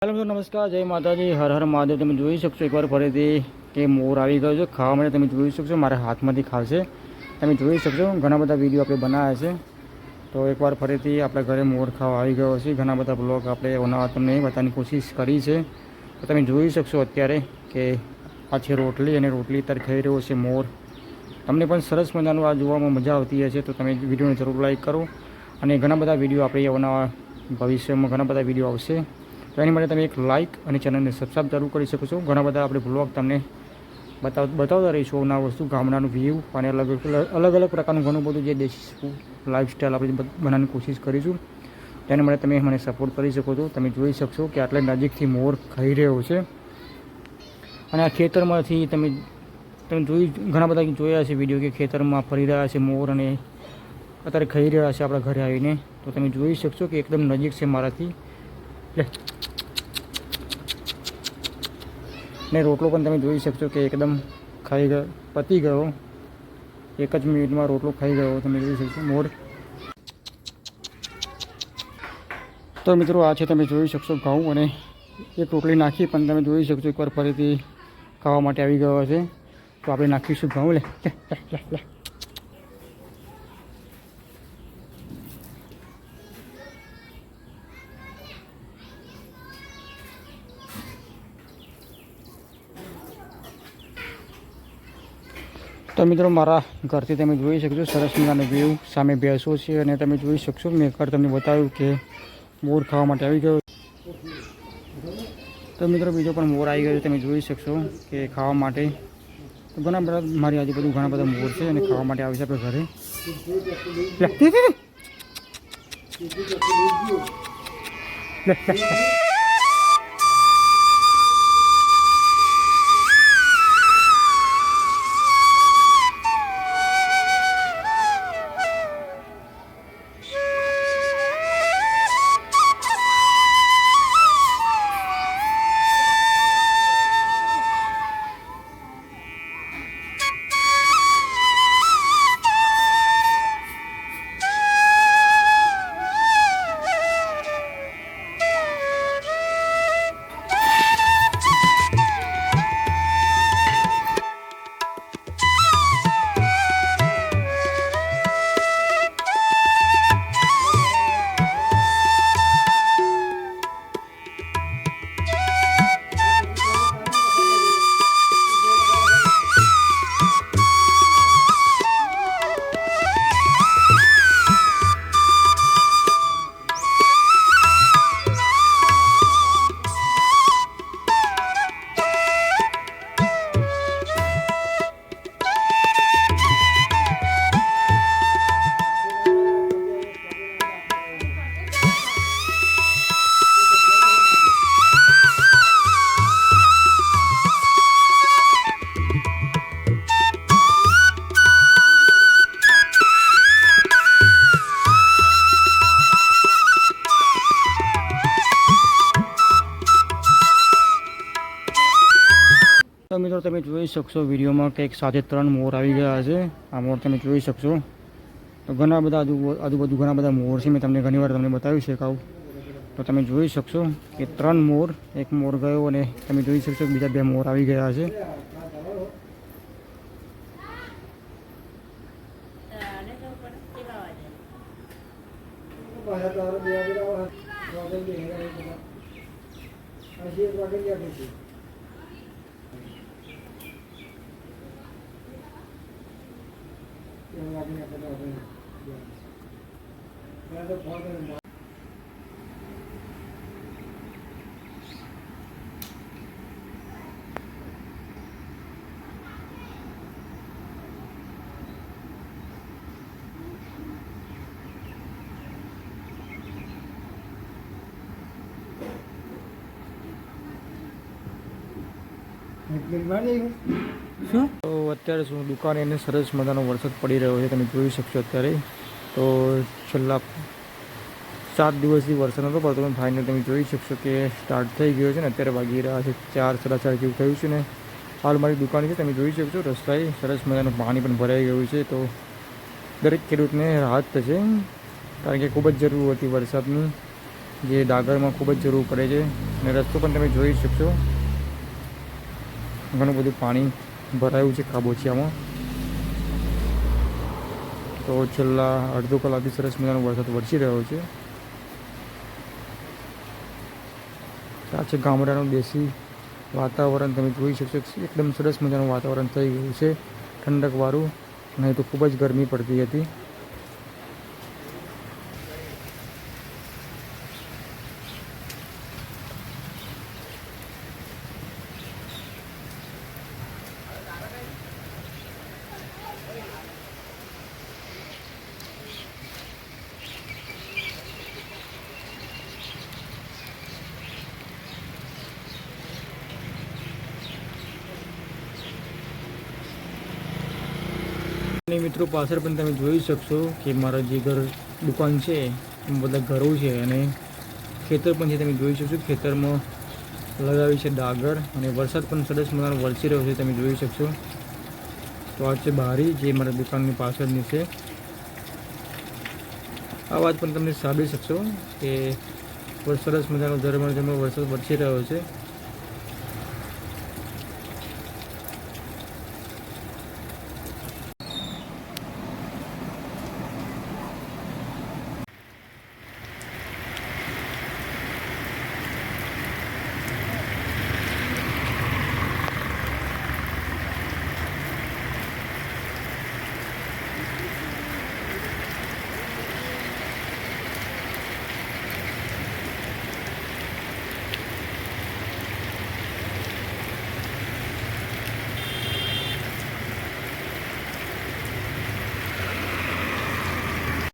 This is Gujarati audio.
हेलो मित्रों नमस्कार जय माताजी हर हर महादेव। તમે જોઈ શકશો એકવાર ફરીથી કે મોર આવી ગયો છે ખાવા માટે। તમે જોઈ શકશો મારા હાથમાંથી ખાશે। તમે જોઈ શકશો ઘણા બધા વિડીયો આપણે બનાવ્યા છે, તો એકવાર ફરીથી આપણા ઘરે મોર ખાવા આવી ગયો છે। ઘણા બધા બ્લોગ આપણે બનાવવા તમને બતાવવાની કોશિશ કરી છે। તો તમે જોઈ શકશો અત્યારે કે આ છે રોટલી, અને રોટલી અત્યારે ખાઈ રહ્યો છે મોર। તમને પણ સરસ મજાનું આ જોવામાં મજા આવતી હશે, તો તમે વિડીયોને જરૂર લાઈક કરો। અને ઘણા બધા વિડીયો આપણે બનાવવા ભવિષ્યમાં ઘણા બધા વિડીયો આવશે, તો એની માટે તમે એક લાઇક અને ચેનલને સબસ્ક્રાઈબ જરૂર કરી શકો છો। ઘણા બધા આપણે બ્લોગ તમને બતાવતા રહીશું ના વસ્તુ, ગામડાનું વ્યૂ અને અલગ અલગ પ્રકારનું ઘણું બધું જે દેશી લાઈફસ્ટાઈલ આપણે બનાવવાની કોશિશ કરીશું। તેના માટે તમે મને સપોર્ટ કરી શકો છો। તમે જોઈ શકશો કે આટલા નજીકથી મોર ખાઈ રહ્યો છે, અને આ ખેતરમાંથી તમે ઘણા બધા જોયા છે વિડીયો કે ખેતરમાં ફરી રહ્યા છે મોર, અને અત્યારે ખાઈ રહ્યા છે આપણા ઘરે આવીને। તો તમે જોઈ શકશો કે એકદમ નજીક છે મારાથી। ને રોટલો પણ તમે જોઈ શકશો કે એકદમ ખાઈ ગયો, પતી ગયો, એક જ મિનિટમાં રોટલો ખાઈ ગયો। તમે જોઈ શકશો મોર। તો મિત્રો આ છે તમે જોઈ શકશો ઘઉં, અને એક રોટલી નાખી પણ તમે જોઈ શકશો એકવાર ફરીથી ખાવા માટે આવી ગયો છે। તો આપણે નાખીશું ઘઉં। લે તો મિત્રો મારા ઘરથી તમે જોઈ શકશો સરસ મજાનો વ્યૂ, સામે ભેંસો છે, અને તમે જોઈ શકશો મેં એકવાર તમને બતાવ્યું કે મોર ખાવા માટે આવી ગયો। તો મિત્રો બીજો પણ મોર આવી ગયો તમે જોઈ શકશો કે ખાવા માટે। તો ઘણા બધા મારી આજુબાજુ ઘણા બધા મોર છે, અને ખાવા માટે આવે છે આપણે ઘરે। તો મિત્રો તમે જોઈ શકશો વિડીયોમાં કે એક સાથે 3 મોર આવી ગયા છે। આ મોર તમે જોઈ શકશો। તો ઘણા બધા આજુબાજુ ઘણા બધા મોર છે, મેં તમને ઘણીવાર તમને બતાવ્યું છે કહું। તો તમે જોઈ શકશો કે 3 મોર, એક મોર ગયો, અને તમે જોઈ શકશો બીજા 2 મોર આવી ગયા છે। તો અત્યારે શું દુકાને એને સરસ મજાનો વરસાદ પડી રહ્યો છે, તમે જોઈ શકશો અત્યારે। તો છેલ્લા 7 દિવસથી વરસાદ નહોતો પડતો, પણ ફાઇનલ તમે જોઈ શકશો કે સ્ટાર્ટ થઈ ગયો છે, ને અત્યારે વાગી રહ્યા છે 4, 4:30 જેવું થયું છે। ને હાલ મારી દુકાન છે તમે જોઈ શકશો રસ્તાએ સરસ મજાનું પાણી પણ ભરાઈ ગયું છે। તો દરેક ખેડૂતને રાહત થશે, કારણ કે ખૂબ જ જરૂર હતી વરસાદની, જે ડાંગરમાં ખૂબ જ જરૂર પડે છે। અને રસ્તો પણ તમે જોઈ શકશો, ઘણું બધું પાણી ભરાયું છે ખાબોચિયામાં. તો છેલ્લા અડધો કલાકથી સરસ મજાનો વરસાદ વરસી રહ્યો છે. આ છે ગામડાનું દેશી વાતાવરણ, તમે જોઈ શકશો. એકદમ સરસ મજાનું વાતાવરણ થઈ ગયું છે, ઠંડકવાળું. નહીં તો ખૂબ જ ગરમી પડતી હતી. અને મિત્રો પાછળ પણ તમે જોઈ શકશો કે મારા જે ઘર દુકાન છે એમાં બધા ઘરો છે અને ખેતર પણ છે. તમે જોઈ શકશો ખેતરમાં લગાવી છે ડાગર, અને વરસાદ પણ સરસ મજાનો વરસી રહ્યો છે, તમે જોઈ શકશો. તો આ છે બારી જે મારા દુકાનની પાછળની છે. આ વાત પણ તમને સાંભળી શકશો કે સરસ મજાનો ઝરમર વરસાદ વરસી રહ્યો છે.